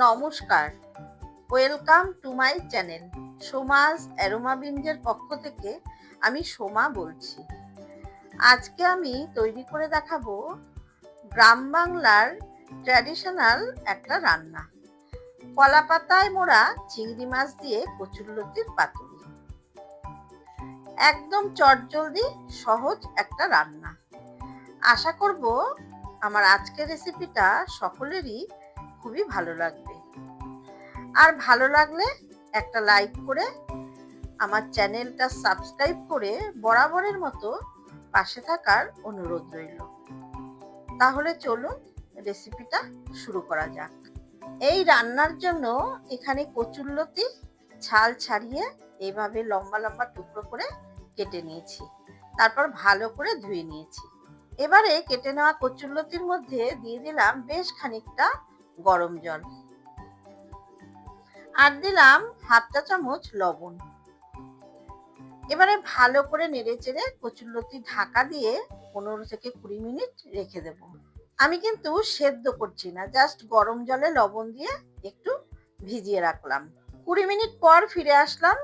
নমস্কার, welcome to my channel Somas aroma বিনজের পক্ষ থেকে আমি সোমা বলছি। আজকে আমি তৈরি করে দেখাবো গ্রাম বাংলার ট্র্যাডিশনাল একটা রান্না, কলা পাতায় মোড়া চিংড়ি মাছ দিয়ে কচুরলতির পাতুরি। একদম চটজলদি সহজ একটা রান্না। আশা করব আমার আজকের রেসিপিটা সকলেরই খুবই ভালো লাগবে। আর ভালো লাগলে একটা লাইক করে আমার চ্যানেলটা সাবস্ক্রাইব করে বরাবরের মতো পাশে থাকার অনুরোধ রইল। তাহলে চলুন রেসিপিটা শুরু করা যাক। এই রান্নার জন্য এখানে কচুরলতি ছাল ছাড়িয়ে এইভাবে লম্বা লম্বা টুকরো করে কেটে নিয়েছি, তারপর ভালো করে ধুয়ে নিয়েছি। এবারে কেটে নেওয়া কচুরলতির মধ্যে দিয়ে দিলাম বেশ খানিকটা গরম জল, আর দিলাম হাফ চা চামচ লবণ। এবারে ভালো করে নেড়ে চেড়ে কচুরলতি ঢাকা দিয়ে 15 থেকে 20 মিনিট রেখে দেব। আমি কিন্তু সেদ্ধ করছি না, জাস্ট গরম জলে লবণ দিয়ে একটু ভিজিয়ে রাখলাম। 20 মিনিট পর ফিরে আসলাম।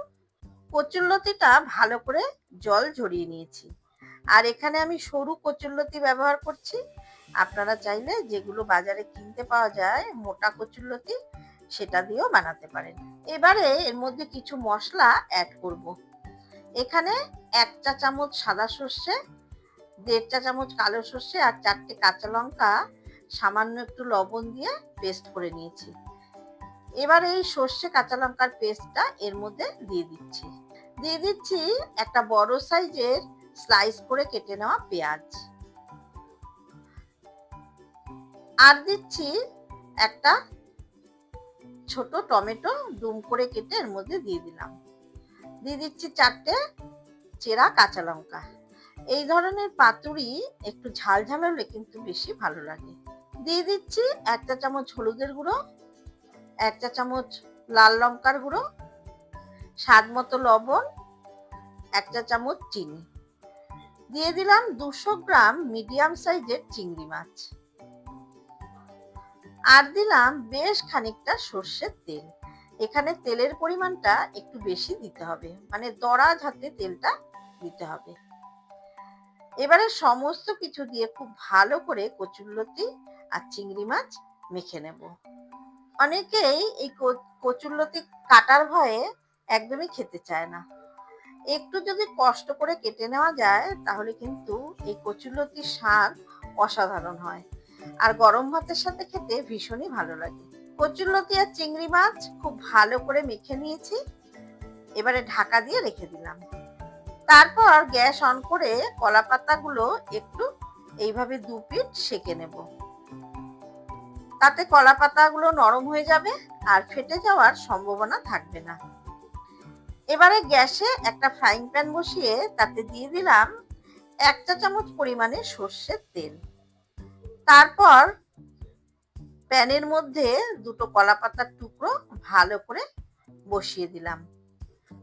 কচুরলতিটা ভালো করে জল ঝরিয়ে নিয়েছি, আর এখানে আমি সরু কচুরলতি ব্যবহার করছি। আপনারা চাইলে যেগুলো বাজারে কিনতে পাওয়া যায় মোটা কচুরলতি, সেটা দিয়েও বানাতে পারেন। এবারে এর মধ্যে কিছু মশলা অ্যাড করব। এখানে 1 চা চামচ সাদা সর্ষে, 1.5 চা চামচ কালো সর্ষে আর 4টে কাঁচা লঙ্কা সামান্য একটু লবণ দিয়ে পেস্ট করে নিয়েছি। এবার এই সর্ষে কাঁচা লঙ্কার পেস্টটা এর মধ্যে দিয়ে দিচ্ছি একটা বড় সাইজের স্লাইস করে কেটে নেওয়া পেঁয়াজ, আর দিচ্ছি একটা ছোট টমেটো ডুম করে কেটে এর মধ্যে দিয়ে দিচ্ছি 4টে চেরা কাঁচা লঙ্কা। এই ধরনের পাতুরি একটু ঝাল ঝাল হলে কিন্তু বেশি ভালো লাগে। দিয়ে দিচ্ছি 1 চা চামচ হলুদের গুঁড়ো, 1 চা চামচ লাল লঙ্কার গুঁড়ো, স্বাদ মতো লবণ, 1 চা চামচ চিনি। দিয়ে দিলাম 200 গ্রাম মিডিয়াম সাইজের চিংড়ি মাছ, আর দিলাম বেশ খানিকটা সর্ষের তেল। এখানে তেলের পরিমাণটা একটু বেশি দিতে হবে, মানে দরাজ হাতে তেলটা দিতে হবে। এবারে সমস্ত কিছু দিয়ে খুব ভালো করে কচুরলতি আর চিংড়ি মাছ মেখে নেব। অনেকেই এই কচুরলতি কাটার ভয়ে একদমই খেতে চায় না। একটু যদি কষ্ট করে কেটে নেওয়া যায় তাহলে কিন্তু এই কচুরলতির স্বাদ অসাধারণ হয়, আর গরম ভাতের সাথে খেতে ভীষণই ভালো লাগে। কচুরলতি আর চিংড়ি মাছ খুব ভালো করে মেখে নিয়েছি। এবারে ঢাকা দিয়ে রেখে দিলাম। তারপর গ্যাস অন করে কলা পাতাগুলো একটু এইভাবে 2 পিঠ সেঁকে নেব। তাতে কলা পাতাগুলো নরম হয়ে যাবে আর ফেটে যাওয়ার সম্ভাবনা থাকবে না। এবারে গ্যাসে একটা ফ্রাইং প্যান বসিয়ে তাতে দিয়ে দিলাম 1 চা চামচ পরিমাণে সর্ষের তেল। তারপর প্যানের মধ্যে 2টো কলা পাতার টুকরো ভালো করে বসিয়ে দিলাম।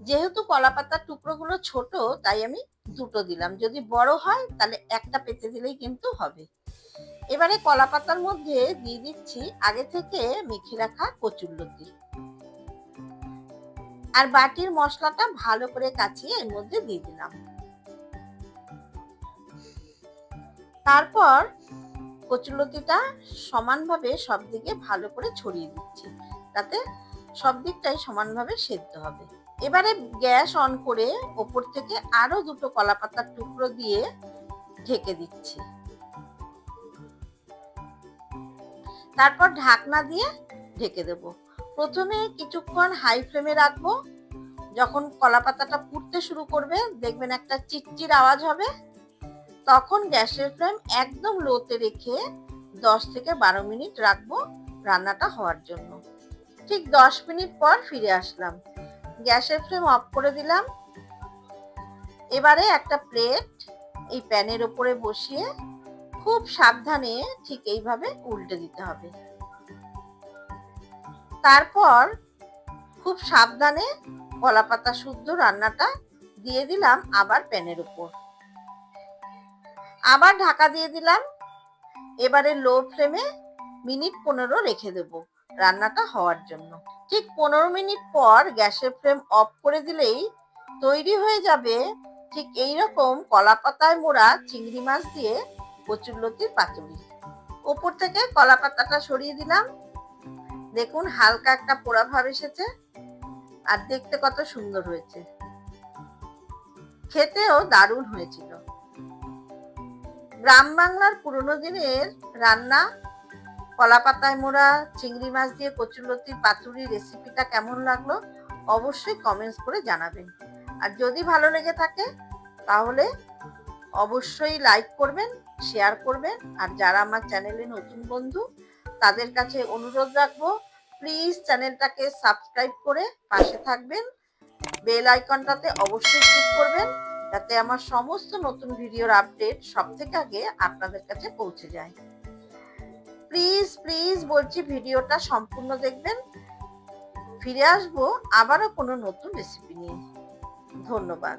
যেহেতু কলা পাতার টুকরোগুলো ছোট তাই আমি 2টো দিলাম, যদি বড় হয় তাহলে একটা পেতে দিলেই কিন্তু হবে। এবারে কলা পাতার মধ্যে দিয়ে দিচ্ছি আগে থেকে মেখে রাখা কচুরলতি, আর বাটির মশলাটা ভালো করে কাচিয়ে এর মধ্যে দিয়ে দিলাম। তারপর কচুরলতিটা সমানভাবে সব দিকে ভালো করে ছড়িয়ে দিচ্ছি, তাতে সব দিকটাই সমানভাবে সেদ্ধ হবে। এবারে গ্যাস অন করে ওপর থেকে আরো 2টো কলা পাতার টুকরো দিয়ে ঢেকে দিচ্ছি। তারপর ঢাকনা দিয়ে ঢেকে দেব। প্রথমে কিছুক্ষণ হাই ফ্লেমে রাখবো। যখন কলা পাতাটা পুড়তে শুরু করবে দেখবেন একটা চিটচিট আওয়াজ হবে, তখন গ্যাসের ফ্লেম একদম লোতে রেখে 10 থেকে 12 মিনিট রাখবো রান্নাটা হওয়ার জন্য। ঠিক 10 মিনিট পর ফিরে আসলাম। গ্যাসের ফ্লেম অফ করে দিলাম। এবারে একটা প্লেট এই প্যানের উপরে বসিয়ে খুব সাবধানে ঠিক এইভাবে উল্টে দিতে হবে। তারপর খুব সাবধানে কলা পাতা শুদ্ধ রান্নাটা দিয়ে দিলাম আবার প্যানের উপর, আবার ঢাকা দিয়ে দিলাম। এবারে লো ফ্লেমে মিনিট 15 রেখে দেব। রান্নাটা হওয়ার জন্য। ঠিক 15 মিনিট পর গ্যাসের ফ্লেম অফ করে দিলেই তৈরি হয়ে যাবে ঠিক এইরকম কলা পাতায় মোড়া চিংড়ি মাছ দিয়ে কচুরলতির পাতুরি। উপর থেকে কলা পাতাটা সরিয়ে দিলাম। দেখুন হালকা একটা পোড়া ভাব এসেছে আর দেখতে কত সুন্দর হয়েছে, খেতেও দারুণ হয়েছিল। গ্রাম বাংলার পুরোনো দিনের রান্না কলা পাতায় মোড়া চিংড়ি মাছ দিয়ে কচুরলতির পাতুরি রেসিপিটা কেমন লাগলো অবশ্যই কমেন্টস করে জানাবেন। আর যদি ভালো লেগে থাকে তাহলে অবশ্যই লাইক করবেন, শেয়ার করবেন। আর যারা আমার চ্যানেলে নতুন বন্ধু তাদের কাছে অনুরোধ রাখবো, প্লিজ চ্যানেলটাকে সাবস্ক্রাইব করে পাশে থাকবেন। বেল আইকনটাতে অবশ্যই ক্লিক করবেন যাতে আমার সমস্ত নতুন ভিডিওর আপডেট সবথেকে আগে আপনাদের কাছে পৌঁছে যায়। প্লিজ প্লিজ বলছি ভিডিওটা সম্পূর্ণ দেখবেন। ফিরে আসবো আবারও কোনো নতুন রেসিপি নিয়ে। ধন্যবাদ।